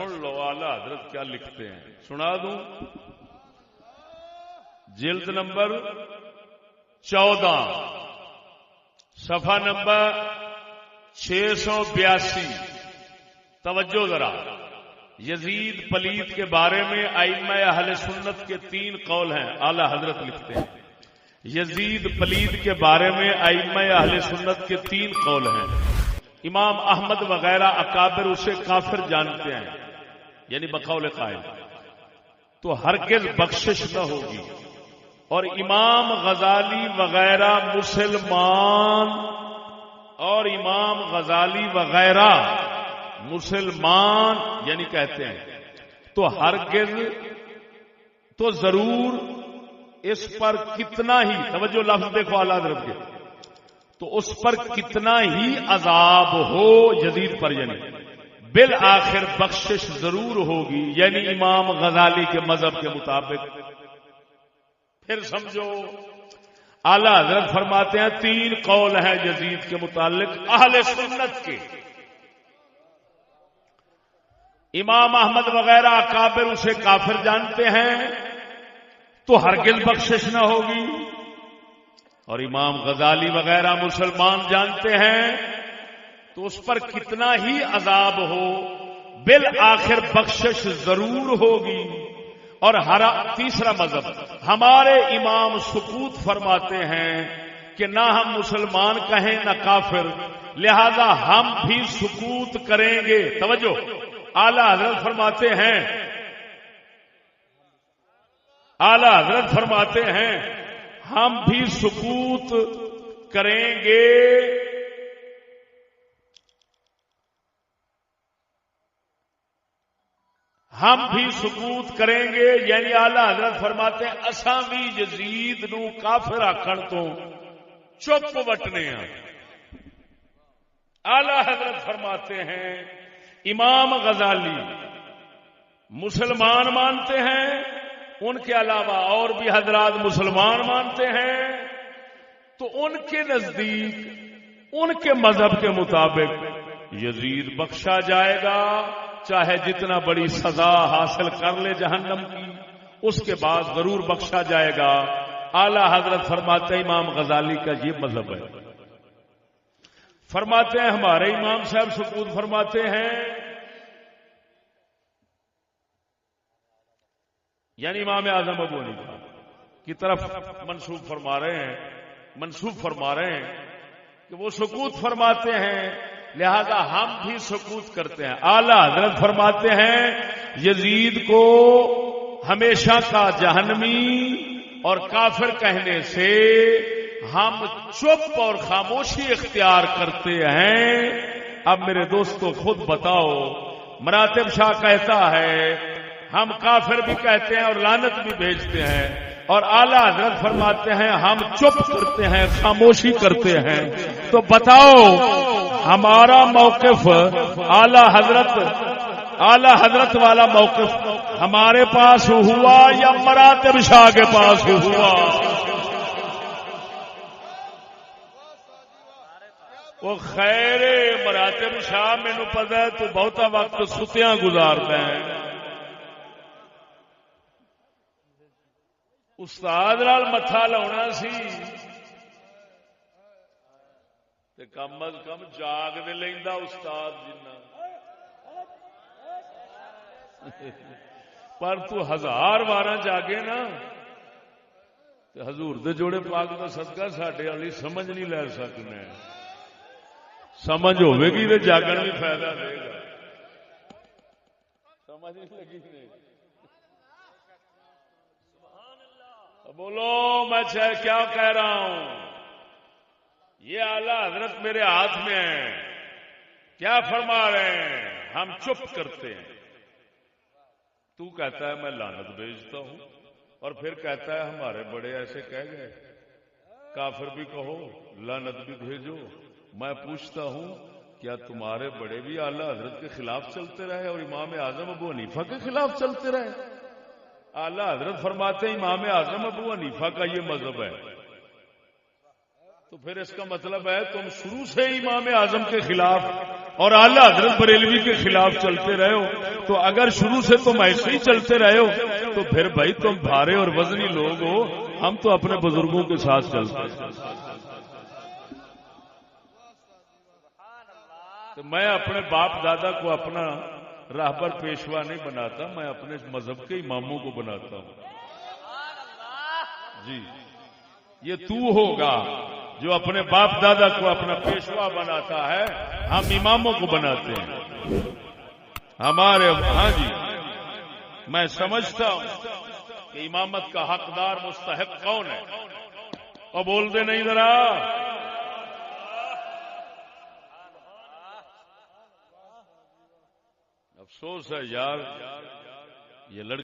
سن لو اعلی حضرت کیا لکھتے ہیں، سنا دوں. جلد نمبر 14 صفحہ نمبر 682. توجہ ذرا. یزید پلید کے بارے میں ائمہ اہل سنت کے 3 قول ہیں. اعلی حضرت لکھتے ہیں یزید پلید کے بارے میں ائمہ اہل سنت کے 3 قول ہیں. امام احمد وغیرہ اکابر اسے کافر جانتے ہیں، یعنی بقول قائل، تو ہرگز بخشش نہ ہوگی. اور امام غزالی وغیرہ مسلمان یعنی کہتے ہیں تو ہرگز تو ضرور اس پر کتنا ہی، توجہ لفظ دیکھو اعلی حضرت کے، تو اس پر کتنا ہی عذاب ہو یزید پر، یعنی بالآخر بخشش ضرور ہوگی، یعنی امام غزالی کے مذہب کے مطابق. پھر سمجھو اعلی حضرت فرماتے ہیں 3 قول ہیں یزید کے متعلق اہل سنت کے. امام احمد وغیرہ اکابر اسے کافر جانتے ہیں تو ہرگز بخشش نہ ہوگی، اور امام غزالی وغیرہ مسلمان جانتے ہیں تو اس پر کتنا ہی عذاب ہو بالآخر بخشش ضرور ہوگی. اور تیسرا مذہب ہمارے امام سکوت فرماتے ہیں کہ نہ ہم مسلمان کہیں نہ کافر، لہذا ہم بھی سکوت کریں گے. توجہ اعلی حضرت فرماتے ہیں ہم بھی سکوت کریں گے. یعنی اعلی حضرت فرماتے ہیں اساں بھی یزید نو کافر آکھن تو چپ وٹنے ہیں. اعلی حضرت فرماتے ہیں امام غزالی مسلمان مانتے ہیں، ان کے علاوہ اور بھی حضرات مسلمان مانتے ہیں، تو ان کے نزدیک ان کے مذہب کے مطابق یزید بخشا جائے گا، چاہے جتنا بڑی سزا حاصل کر لے جہنم کی، اس کے بعد ضرور بخشا جائے گا. اعلی حضرت فرماتے ہیں امام غزالی کا یہ مذہب ہے. فرماتے ہیں ہمارے امام صاحب سکوت فرماتے ہیں، یعنی امام اعظم ابو حنیفہ کی طرف منسوب فرما رہے ہیں کہ وہ سکوت فرماتے ہیں، لہذا ہم بھی سکوت کرتے ہیں. اعلی حضرت فرماتے ہیں یزید کو ہمیشہ کا جہنمی اور کافر کہنے سے ہم چپ اور خاموشی اختیار کرتے ہیں. اب میرے دوستو خود بتاؤ، مراتب شاہ کہتا ہے ہم کافر بھی کہتے ہیں اور لعنت بھی بھیجتے ہیں، اور اعلی حضرت فرماتے ہیں ہم چپ کرتے ہیں، خاموشی کرتے ہیں. تو بتاؤ ہمارا موقف اعلی حضرت والا موقف ہمارے پاس ہوا یا مراتب شاہ کے پاس ہوا؟ وہ خیر مراتب شاہ مینوں پتا ہے تو بہتا وقت ستیاں گزارتا ہے. استاد نال متھا لاؤنا سی تے کم از کم جاگ دے لیندا استاد جنہ، پر تو 1000 وارا جاگے نا تے حضور دے جوڑے پاک دا صدقہ ساڈے والی سمجھ نہیں لے سکنے. سمجھ ہوے گی تے جاگن بھی فائدہ دے گا. سمجھ نہیں لگی نہیں؟ بولو میں کیا کہہ رہا ہوں؟ یہ اعلی حضرت میرے ہاتھ میں ہے، کیا فرما رہے ہیں؟ ہم چپ کرتے ہیں. تو کہتا ہے میں لعنت بھیجتا ہوں، اور پھر کہتا ہے ہمارے بڑے ایسے کہہ گئے. کافر بھی کہو لعنت بھی بھیجو. میں پوچھتا ہوں کیا تمہارے بڑے بھی اعلی حضرت کے خلاف چلتے رہے اور امام اعظم ابو حنیفہ کے خلاف چلتے رہے؟ اعلی حضرت فرماتے ہیں امام اعظم ابو حنیفہ کا یہ مذہب ہے، تو پھر اس کا مطلب ہے تم شروع سے امام اعظم کے خلاف اور اعلیٰ حضرت بریلوی کے خلاف چلتے رہے ہو، تو اگر شروع سے تم ایسے ہی چلتے رہے ہو تو پھر بھائی تم بھارے اور وزنی لوگ ہو، ہم تو اپنے بزرگوں کے ساتھ چلتے ہیں۔ تو میں اپنے باپ دادا کو اپنا راہبر پیشوا نہیں بناتا، میں اپنے مذہب کے اماموں کو بناتا ہوں۔ جی یہ تو ہوگا جو اپنے باپ دادا کو اپنا پیشوا بناتا ہے، ہم اماموں کو بناتے ہیں ہمارے۔ ہاں جی میں سمجھتا ہوں کہ امامت کا حقدار مستحق کون ہے، اور بول دے نہیں ذرا۔ افسوس ہے یار، یہ لڑکے